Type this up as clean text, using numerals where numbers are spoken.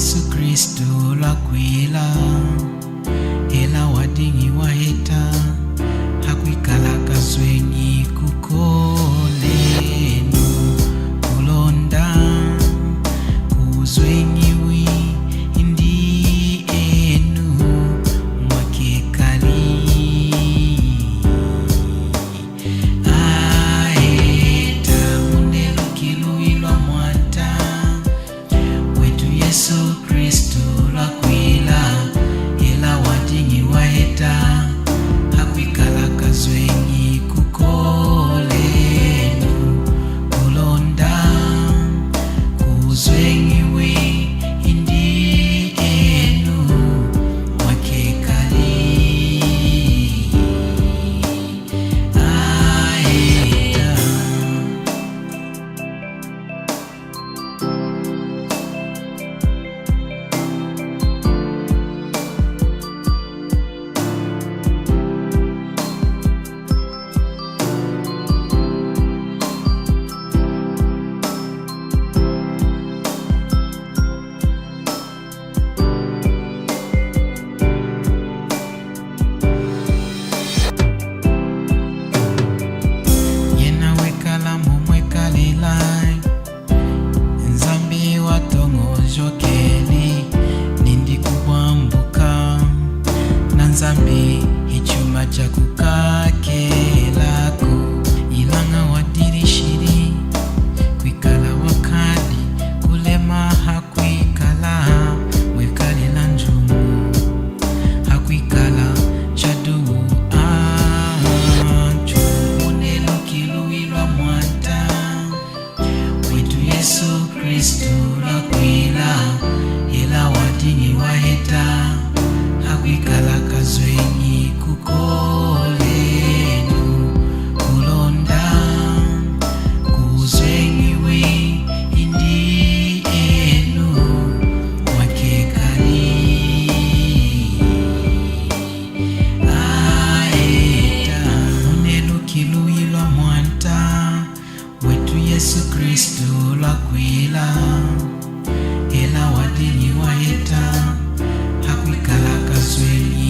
Yesu Kristo lakwila ela wadingi waheta hakwikala kaswenyi kukolenu kulonda kuzwenyiwi indi enu mwakekali aheta munelo kiluilwa mwanta wetu Yesu Kristo lakwila ela wadingi waheta hakwikala kazwenyi kukolenu kulonda kuzwenyiwi indi enu mwakekali aheta Nzambi watongozokeli nindi kubwambuka na Nzambi ichuma cha kukakelako ilanga wadirishiri kwikala wakadi kulema hakwikala mwekalela njumu hakwikala chadu anchu munelo kiluilwa mwanta wetu Yesu Kristo lakwila ela wadingi waheta hakwikala kazwenyi kukolenu kulonda kuzwenyiwi indi enu mwakekali aheta munelo kiluilwa mwanta wetu Yesu Kristo lakwila ela wadingi waheta hakwikala kazwenyi